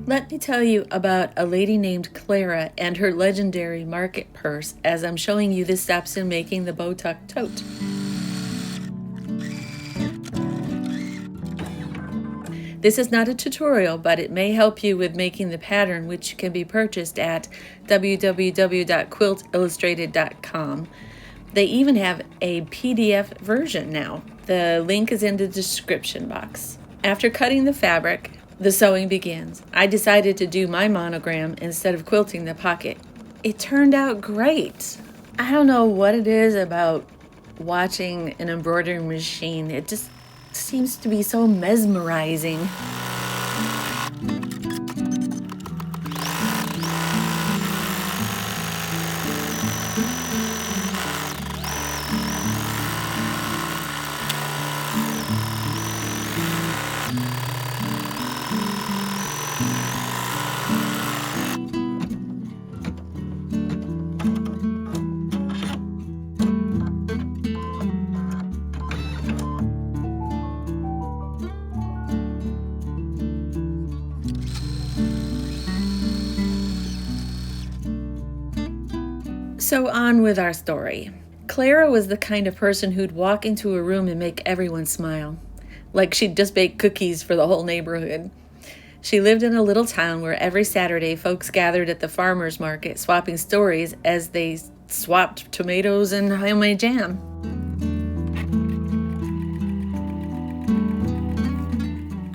Let me tell you about a lady named Clara and her legendary market purse as I'm showing you the steps in making the bow tuck tote. This is not a tutorial, but it may help you with making the pattern, which can be purchased at www.quiltillustrated.com. They even have a PDF version now. The link is in the description box. After cutting the fabric, the sewing begins. I decided to do my monogram instead of quilting the pocket. It turned out great. I don't know what it is about watching an embroidery machine. It just seems to be so mesmerizing. So on with our story. Clara was the kind of person who'd walk into a room and make everyone smile, like she'd just bake cookies for the whole neighborhood. She lived in a little town where every Saturday folks gathered at the farmer's market swapping stories as they swapped tomatoes and homemade jam.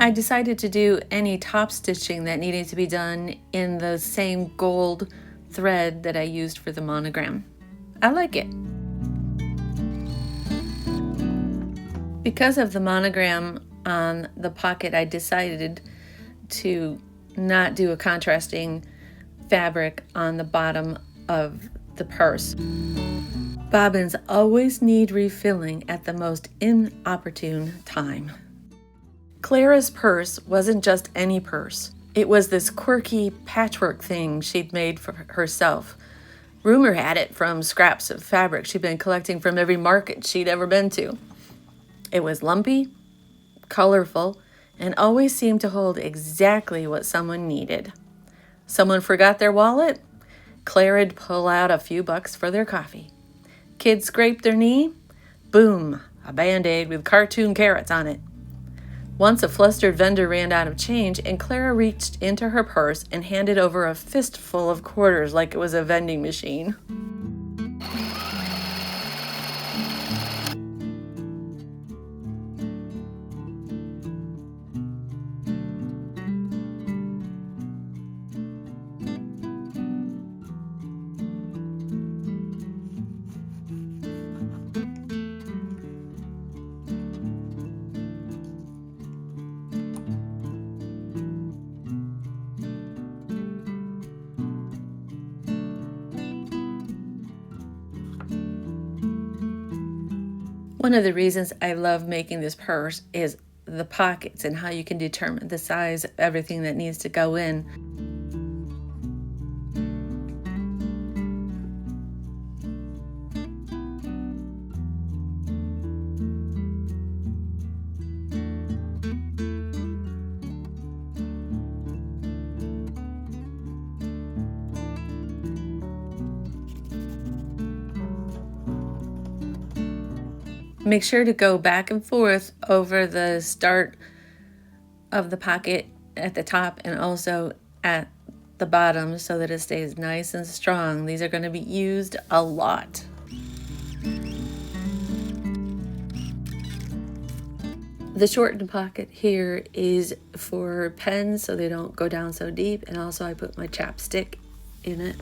I decided to do any top stitching that needed to be done in the same gold thread that I used for the monogram. I like it. Because of the monogram on the pocket, I decided to not do a contrasting fabric on the bottom of the purse. Bobbins always need refilling at the most inopportune time. Clara's purse wasn't just any purse. It was this quirky patchwork thing she'd made for herself. Rumor had it from scraps of fabric she'd been collecting from every market she'd ever been to. It was lumpy, colorful, and always seemed to hold exactly what someone needed. Someone forgot their wallet? Clara'd pull out a few bucks for their coffee. Kids scraped their knee? Boom, a Band-Aid with cartoon carrots on it. Once a flustered vendor ran out of change, and Clara reached into her purse and handed over a fistful of quarters like it was a vending machine. One of the reasons I love making this purse is the pockets and how you can determine the size of everything that needs to go in. Make sure to go back and forth over the start of the pocket at the top and also at the bottom so that it stays nice and strong. These are going to be used a lot. The shortened pocket here is for pens so they don't go down so deep, and also I put my chapstick in it.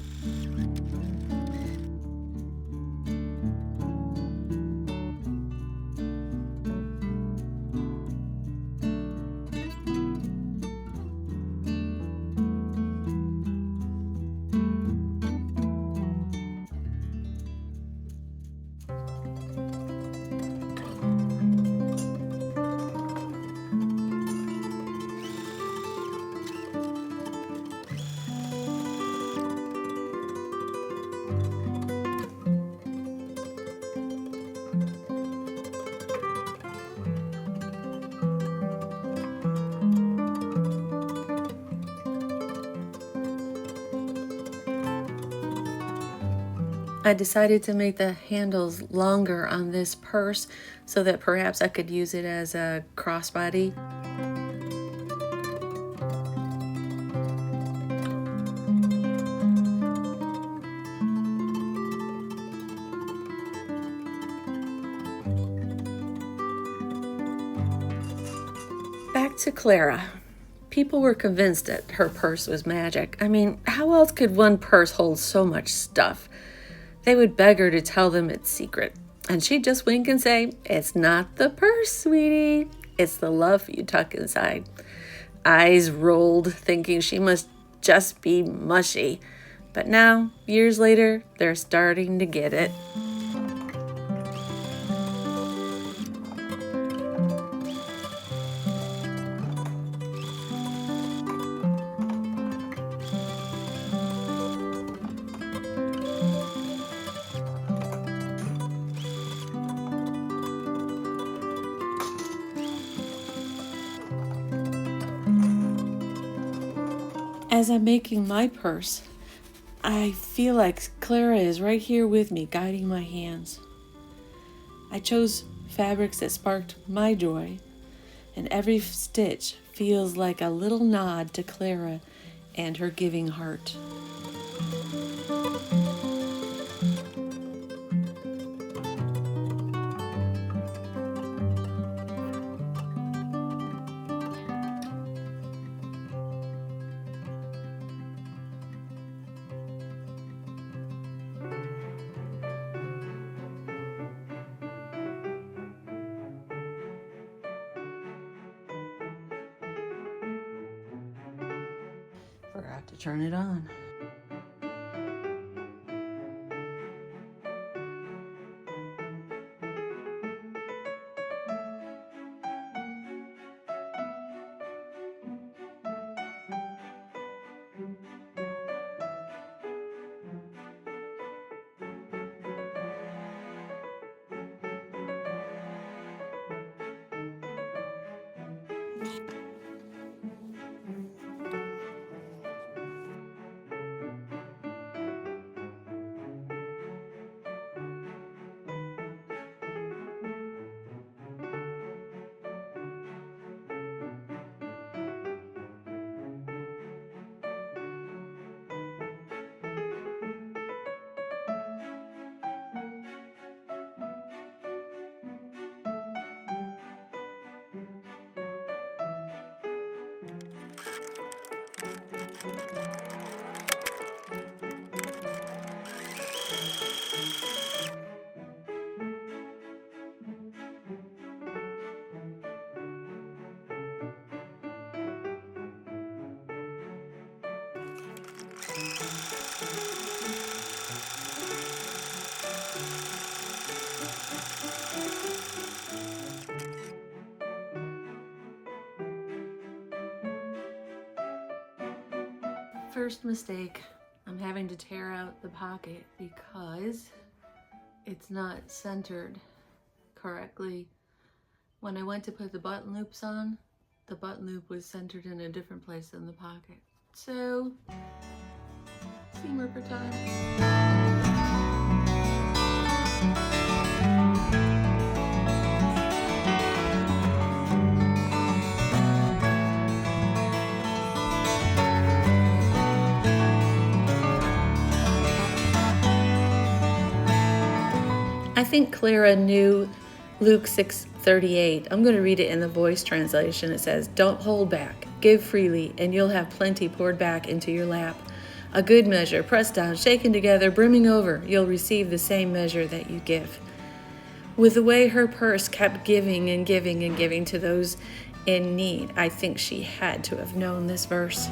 I decided to make the handles longer on this purse so that perhaps I could use it as a crossbody. Back to Clara. People were convinced that her purse was magic. I mean, how else could one purse hold so much stuff? They would beg her to tell them its secret. And she'd just wink and say, "It's not the purse, sweetie. It's the love you tuck inside." Eyes rolled, thinking she must just be mushy. But now, years later, they're starting to get it. As I'm making my purse, I feel like Clara is right here with me, guiding my hands. I chose fabrics that sparked my joy, and every stitch feels like a little nod to Clara and her giving heart. Forgot to turn it on. First mistake, I'm having to tear out the pocket because it's not centered correctly. When I went to put the button loops on, the button loop was centered in a different place than the pocket. So, seam ripper time. I think Clara knew Luke 6:38. I'm going to read it in the voice translation. It says, "Don't hold back. Give freely, and you'll have plenty poured back into your lap. A good measure, pressed down, shaken together, brimming over, you'll receive the same measure that you give." With the way her purse kept giving and giving and giving to those in need, I think she had to have known this verse.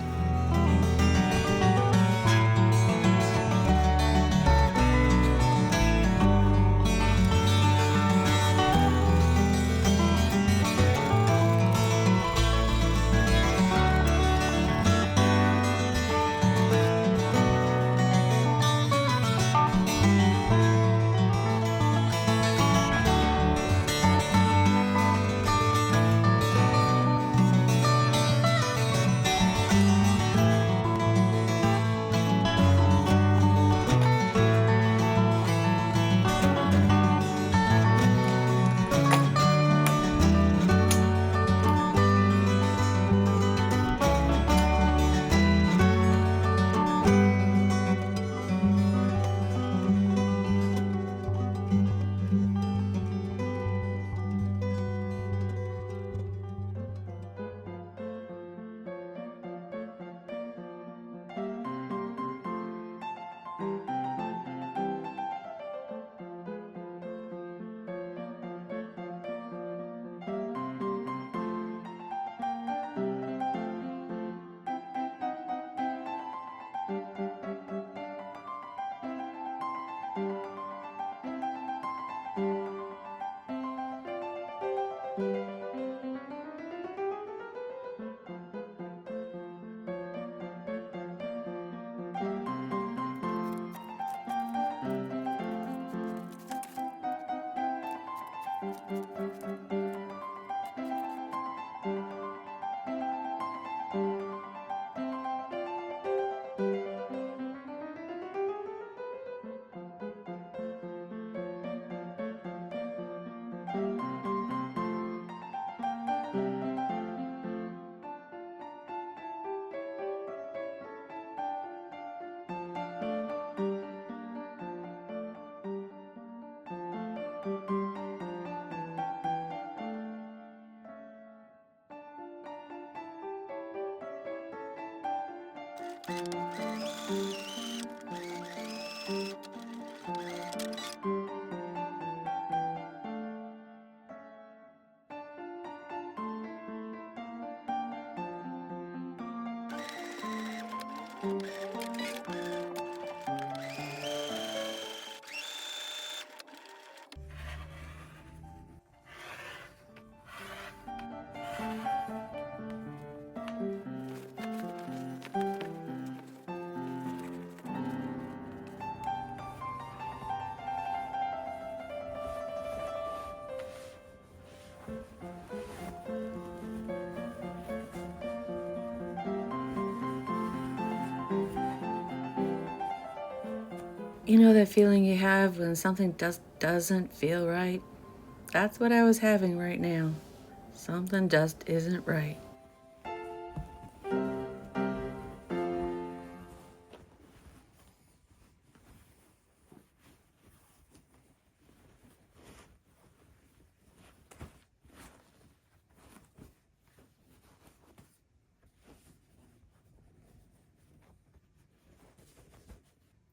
You know that feeling you have when something doesn't feel right? That's what I was having right now. Something just isn't right.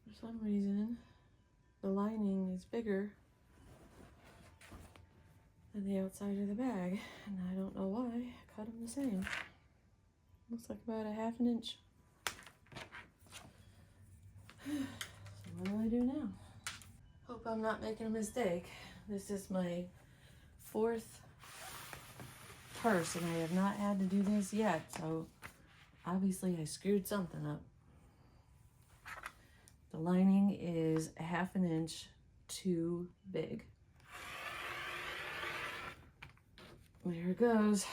For some reason, the lining is bigger than the outside of the bag, and I don't know why. I cut them the same. Looks like about a ½ inch. So what do I do now? Hope I'm not making a mistake. This is my 4th purse, and I have not had to do this yet, so obviously I screwed something up. The lining is a ½ inch too big. There it goes.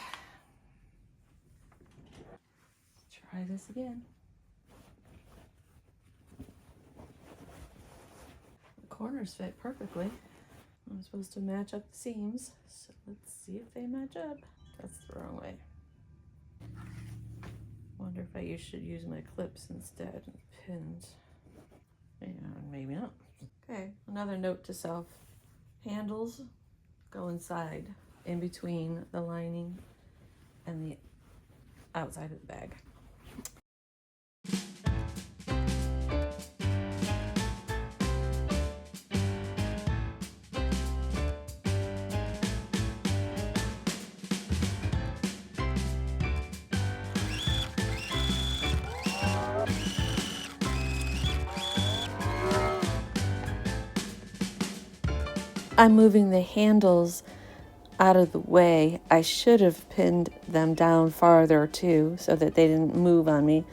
Let's try this again. The corners fit perfectly. I'm supposed to match up the seams, so let's see if they match up. That's the wrong way. Wonder if I should use my clips instead and pins. Yeah, maybe not. Okay, another note to self. Handles go inside, in between the lining and the outside of the bag. I'm moving the handles out of the way. I should have pinned them down farther too so that they didn't move on me,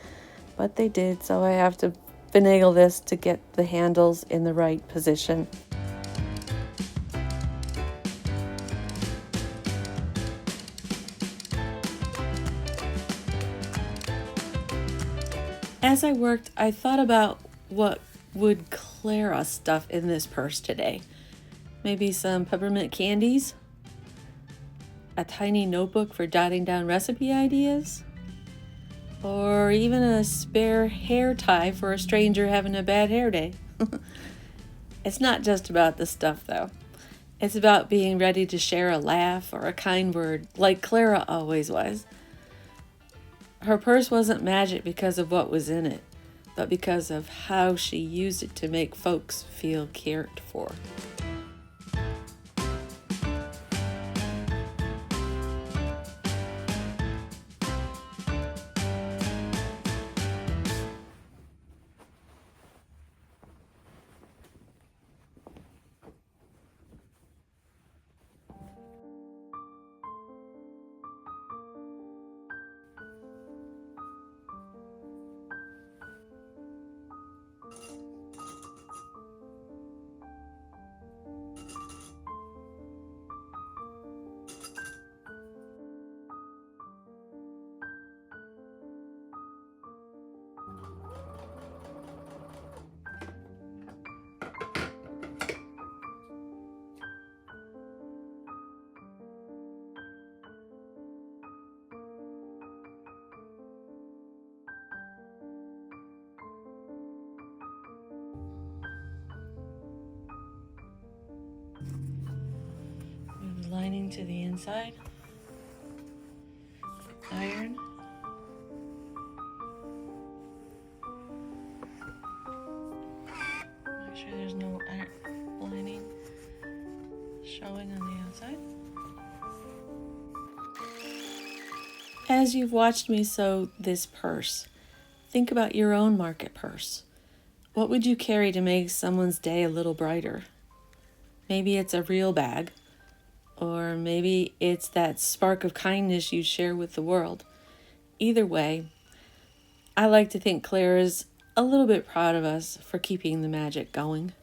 but they did, so I have to finagle this to get the handles in the right position. As I worked, I thought about what would Clara stuff in this purse today. Maybe some peppermint candies? A tiny notebook for jotting down recipe ideas? Or even a spare hair tie for a stranger having a bad hair day. It's not just about the stuff though. It's about being ready to share a laugh or a kind word, like Clara always was. Her purse wasn't magic because of what was in it, but because of how she used it to make folks feel cared for. Lining to the inside, iron, sure there's no lining showing on the outside. As you've watched me sew this purse, think about your own market purse. What would you carry to make someone's day a little brighter? Maybe it's a real bag, or maybe it's that spark of kindness you share with the world. Either way, I like to think Clara's a little bit proud of us for keeping the magic going.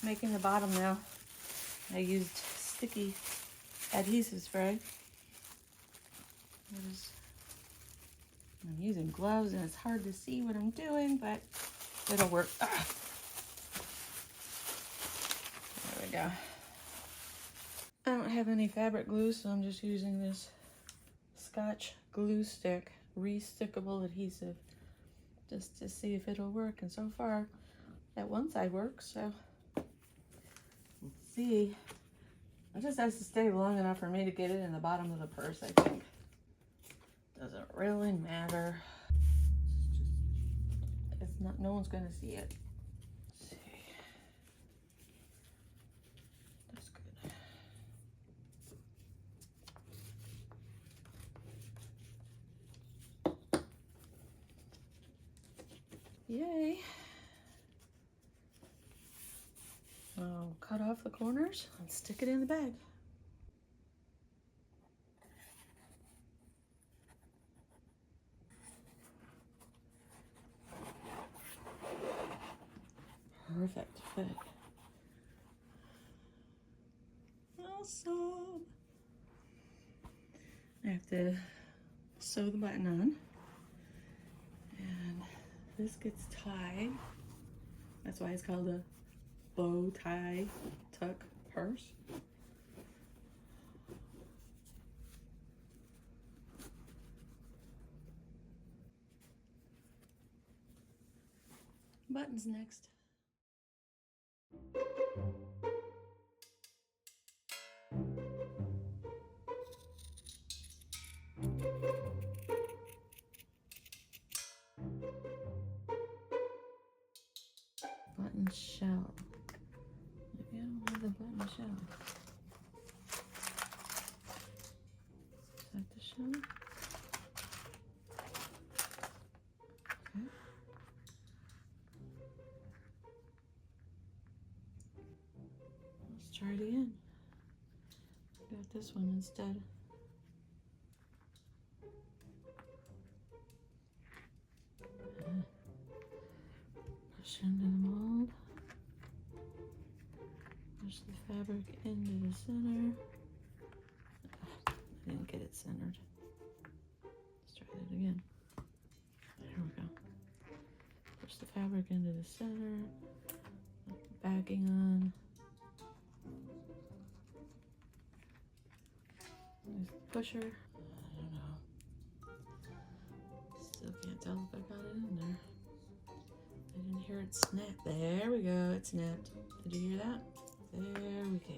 Making the bottom now. I used sticky adhesive spray. I'm using gloves and it's hard to see what I'm doing, but it'll work. Ah. There we go. I don't have any fabric glue, so I'm just using this Scotch glue stick, re-stickable adhesive, just to see if it'll work. And so far, that one side works, so let's see. It just has to stay long enough for me to get it in the bottom of the purse, I think. Doesn't really matter. It's not, no one's gonna see it. Let's see. That's good. Yay. I'll cut off the corners and stick it in the bag. Perfect fit. Awesome. I have to sew the button on. And this gets tied. That's why it's called a bow tie tuck purse. Buttons next. Button shell. Maybe I don't have the button shell. Is that the shell? Okay. Let's try it again. Got this one instead. Push into the mold. Push the fabric into the center. I didn't get it centered. Let's try that again. There we go. Push the fabric into the center. Put the backing on. There's the pusher. I don't know. Still can't tell if I got it in there. I didn't hear it snap. There we go. It snapped. Did you hear that? There we go.